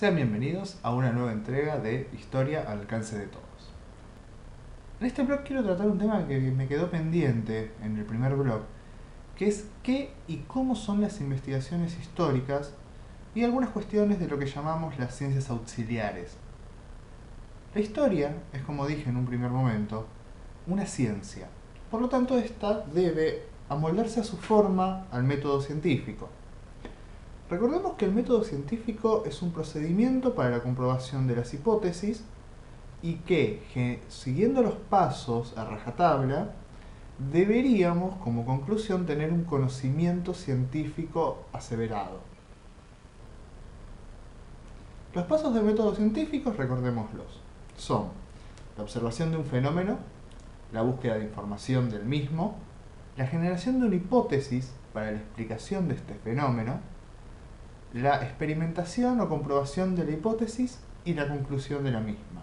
Sean bienvenidos a una nueva entrega de Historia al alcance de todos. En este blog quiero tratar un tema que me quedó pendiente en el primer blog, que es qué y cómo son las investigaciones históricas y algunas cuestiones de lo que llamamos las ciencias auxiliares. La historia es, como dije en un primer momento, una ciencia. Por lo tanto, esta debe amoldarse a su forma al método científico. Recordemos que el método científico es un procedimiento para la comprobación de las hipótesis y que, siguiendo los pasos a rajatabla, deberíamos, como conclusión, tener un conocimiento científico aseverado. Los pasos del método científico, recordémoslos, son la observación de un fenómeno, la búsqueda de información del mismo, la generación de una hipótesis para la explicación de este fenómeno, la experimentación o comprobación de la hipótesis y la conclusión de la misma.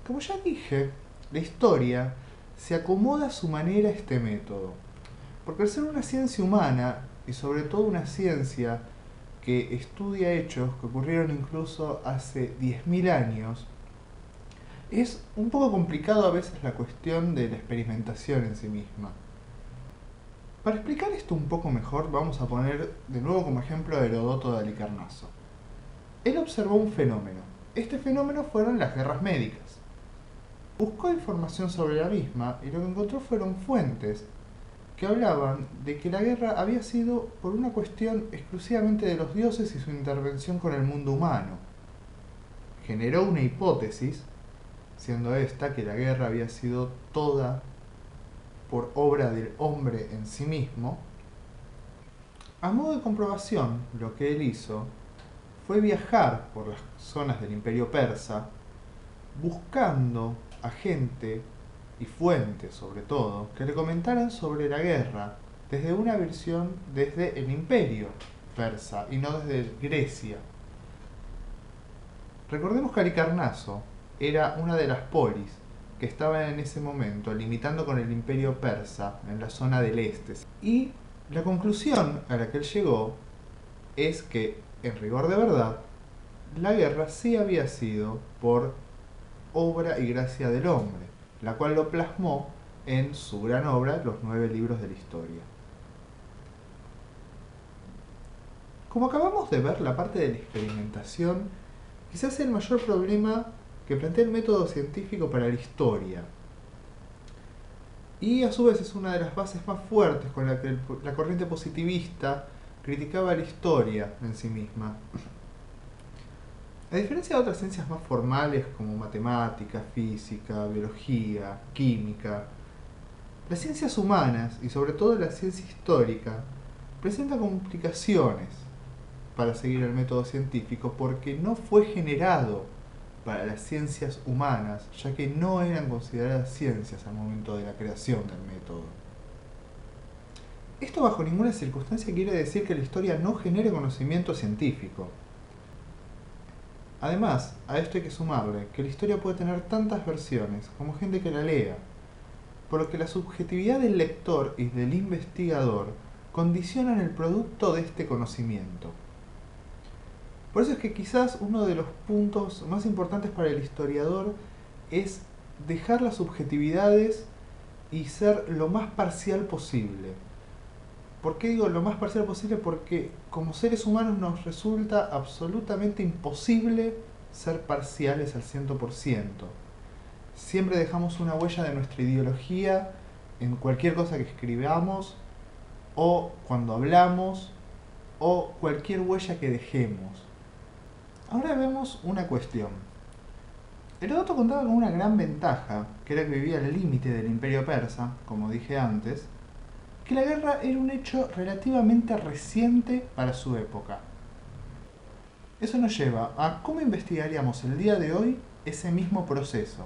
Como ya dije, la historia se acomoda a su manera a este método, porque al ser una ciencia humana, y sobre todo una ciencia que estudia hechos que ocurrieron incluso hace 10.000 años, es un poco complicado a veces la cuestión de la experimentación en sí misma. Para explicar esto un poco mejor, vamos a poner de nuevo como ejemplo a Heródoto de Halicarnaso. Él observó un fenómeno. Este fenómeno fueron las guerras médicas. Buscó información sobre la misma y lo que encontró fueron fuentes que hablaban de que la guerra había sido por una cuestión exclusivamente de los dioses y su intervención con el mundo humano. Generó una hipótesis, siendo esta que la guerra había sido toda por obra del hombre en sí mismo. A modo de comprobación, lo que él hizo fue viajar por las zonas del Imperio Persa, buscando a gente y fuentes, sobre todo, que le comentaran sobre la guerra desde una versión desde el Imperio Persa y no desde Grecia. Recordemos que Halicarnaso era una de las polis que estaban en ese momento limitando con el Imperio Persa en la zona del este. Y la conclusión a la que él llegó es que, en rigor de verdad, la guerra sí había sido por obra y gracia del hombre, la cual lo plasmó en su gran obra, Los 9 libros de la historia. Como acabamos de ver, la parte de la experimentación quizás sea el mayor problema que plantea el método científico para la historia. Y a su vez es una de las bases más fuertes con la que la corriente positivista criticaba la historia en sí misma. A diferencia de otras ciencias más formales como matemática, física, biología, química, las ciencias humanas, y sobre todo la ciencia histórica, presentan complicaciones para seguir el método científico porque no fue generado para las ciencias humanas, ya que no eran consideradas ciencias al momento de la creación del método. Esto bajo ninguna circunstancia quiere decir que la historia no genere conocimiento científico. Además, a esto hay que sumarle que la historia puede tener tantas versiones como gente que la lea, por lo que la subjetividad del lector y del investigador condicionan el producto de este conocimiento. Por eso es que quizás uno de los puntos más importantes para el historiador es dejar las subjetividades y ser lo más parcial posible. ¿Por qué digo lo más parcial posible? Porque como seres humanos nos resulta absolutamente imposible ser parciales al 100%. Siempre dejamos una huella de nuestra ideología en cualquier cosa que escribamos, o cuando hablamos, o cualquier huella que dejemos. Ahora vemos una cuestión. Heródoto contaba con una gran ventaja, que era que vivía al límite del Imperio Persa, como dije antes, que la guerra era un hecho relativamente reciente para su época. Eso nos lleva a cómo investigaríamos el día de hoy ese mismo proceso.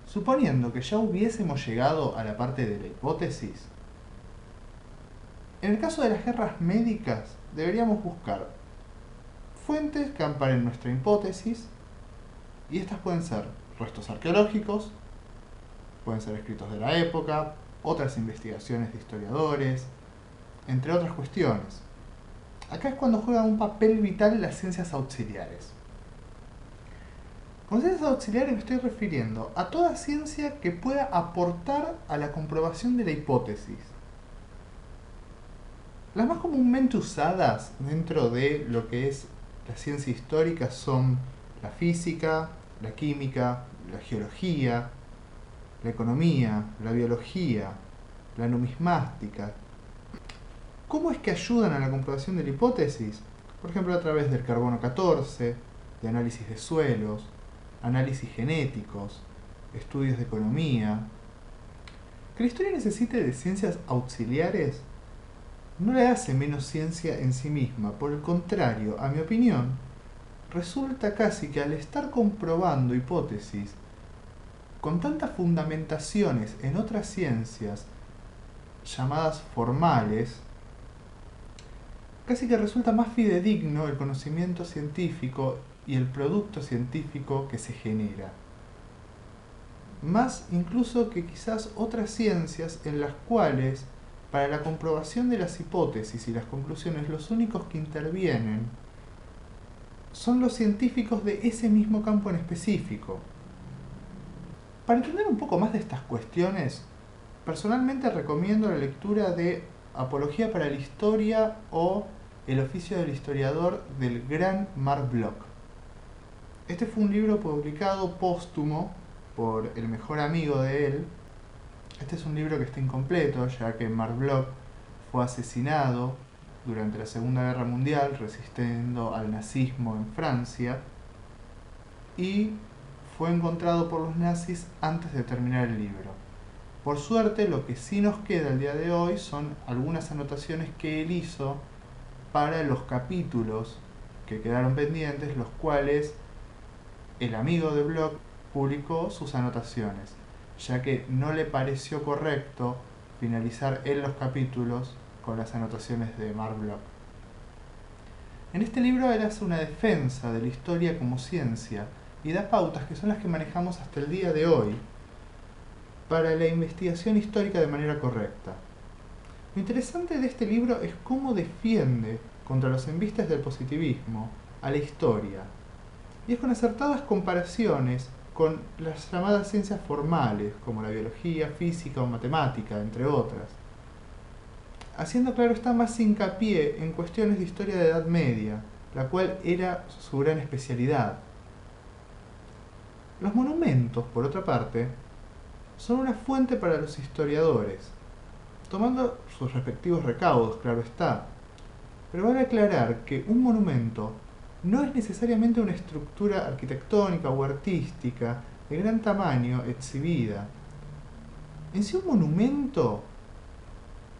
Suponiendo que ya hubiésemos llegado a la parte de la hipótesis, en el caso de las guerras médicas deberíamos buscar fuentes que amparen nuestra hipótesis, y estas pueden ser restos arqueológicos, pueden ser escritos de la época, otras investigaciones de historiadores, entre otras cuestiones. acá es cuando juegan un papel vital las ciencias auxiliares. Con ciencias auxiliares me estoy refiriendo a toda ciencia que pueda aportar a la comprobación de la hipótesis. Las más comúnmente usadas dentro de lo que es la ciencia histórica son la física, la química, la geología, la economía, la biología, la numismática. ¿Cómo es que ayudan a la comprobación de la hipótesis? Por ejemplo, a través del carbono 14, de análisis de suelos, análisis genéticos, estudios de economía. Que la historia necesite de ciencias auxiliares no le hace menos ciencia en sí misma, por el contrario, a mi opinión, resulta casi que al estar comprobando hipótesis con tantas fundamentaciones en otras ciencias llamadas formales, casi que resulta más fidedigno el conocimiento científico y el producto científico que se genera. Más incluso que quizás otras ciencias en las cuales, para la comprobación de las hipótesis y las conclusiones, los únicos que intervienen son los científicos de ese mismo campo en específico. Para entender un poco más de estas cuestiones, personalmente recomiendo la lectura de Apología para la Historia o El oficio del historiador del gran Marc Bloch. Este fue un libro publicado póstumo por el mejor amigo de él. Este es un libro que está incompleto, ya que Marc Bloch fue asesinado durante la Segunda Guerra Mundial, resistiendo al nazismo en Francia, y fue encontrado por los nazis antes de terminar el libro. Por suerte, lo que sí nos queda el día de hoy son algunas anotaciones que él hizo para los capítulos que quedaron pendientes, los cuales el amigo de Bloch publicó sus anotaciones, ya que no le pareció correcto finalizar en los capítulos con las anotaciones de Marc Bloch. En este libro él hace una defensa de la historia como ciencia y da pautas que son las que manejamos hasta el día de hoy para la investigación histórica de manera correcta. Lo interesante de este libro es cómo defiende contra los embistes del positivismo a la historia, y es con acertadas comparaciones con las llamadas ciencias formales, como la biología, física o matemática, entre otras, haciendo claro está más hincapié en cuestiones de historia de Edad Media, la cual era su gran especialidad. Los monumentos, por otra parte, son una fuente para los historiadores, tomando sus respectivos recaudos, claro está. Pero vale aclarar que un monumento no es necesariamente una estructura arquitectónica o artística de gran tamaño exhibida. En sí, un monumento,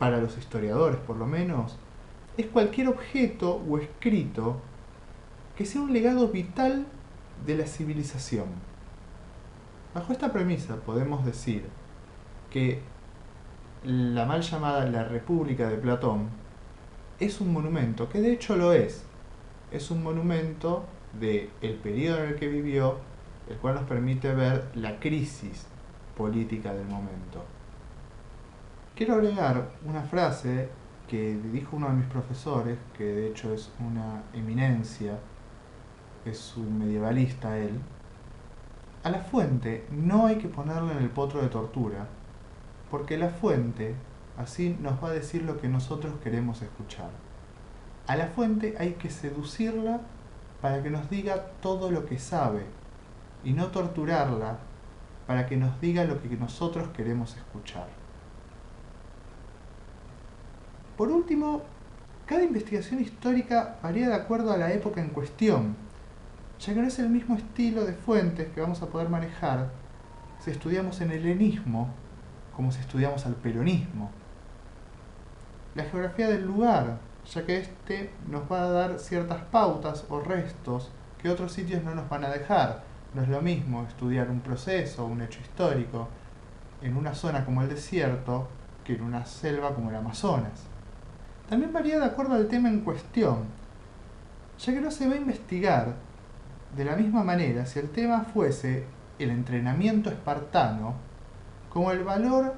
para los historiadores por lo menos, es cualquier objeto o escrito que sea un legado vital de la civilización. Bajo esta premisa podemos decir que la mal llamada La República de Platón es un monumento, que de hecho lo es un monumento del periodo en el que vivió, el cual nos permite ver la crisis política del momento. Quiero agregar una frase que dijo uno de mis profesores, que de hecho es una eminencia, es un medievalista él: a la fuente no hay que ponerla en el potro de tortura, porque la fuente así nos va a decir lo que nosotros queremos escuchar. A la fuente hay que seducirla para que nos diga todo lo que sabe, y no torturarla para que nos diga lo que nosotros queremos escuchar. Por último, cada investigación histórica varía de acuerdo a la época en cuestión, ya que no es el mismo estilo de fuentes que vamos a poder manejar si estudiamos el helenismo como si estudiamos al peronismo. La geografía del lugar, ya que este nos va a dar ciertas pautas o restos que otros sitios no nos van a dejar. No es lo mismo estudiar un proceso o un hecho histórico en una zona como el desierto que en una selva como el Amazonas. También varía de acuerdo al tema en cuestión, ya que no se va a investigar de la misma manera si el tema fuese el entrenamiento espartano como el valor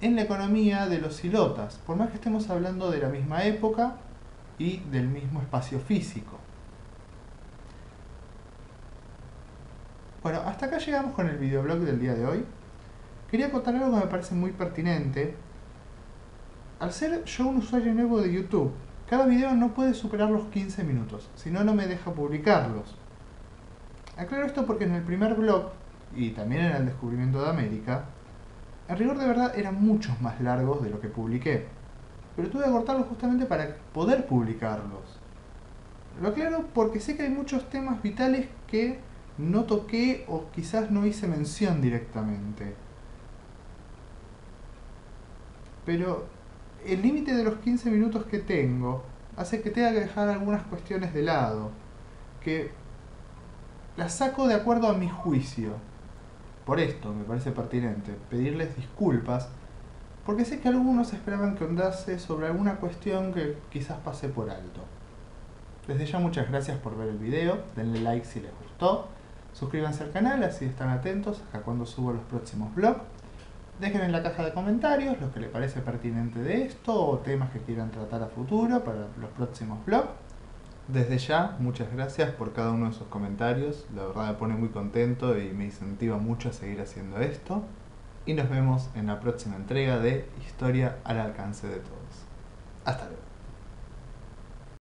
en la economía de los ilotas, por más que estemos hablando de la misma época y del mismo espacio físico. Bueno, hasta acá llegamos con el videoblog del día de hoy. Quería contar algo que me parece muy pertinente. Al ser yo un usuario nuevo de YouTube, cada video no puede superar los 15 minutos, si no, no me deja publicarlos. Aclaro esto porque en el primer blog, y también en el descubrimiento de América, en rigor de verdad eran muchos más largos de lo que publiqué, pero tuve que cortarlos justamente para poder publicarlos. Lo aclaro porque sé que hay muchos temas vitales que no toqué o quizás no hice mención directamente. Pero el límite de los 15 minutos que tengo hace que tenga que dejar algunas cuestiones de lado, que las saco de acuerdo a mi juicio. Por esto me parece pertinente pedirles disculpas, porque sé que algunos esperaban que ondase sobre alguna cuestión que quizás pasé por alto. Desde ya muchas gracias por ver el video, denle like si les gustó, suscríbanse al canal así están atentos a cuando subo los próximos vlogs. Dejen en la caja de comentarios lo que les parece pertinente de esto o temas que quieran tratar a futuro para los próximos vlogs. Desde ya, muchas gracias por cada uno de sus comentarios, la verdad me pone muy contento y me incentiva mucho a seguir haciendo esto. Y nos vemos en la próxima entrega de Historia al alcance de todos. Hasta luego.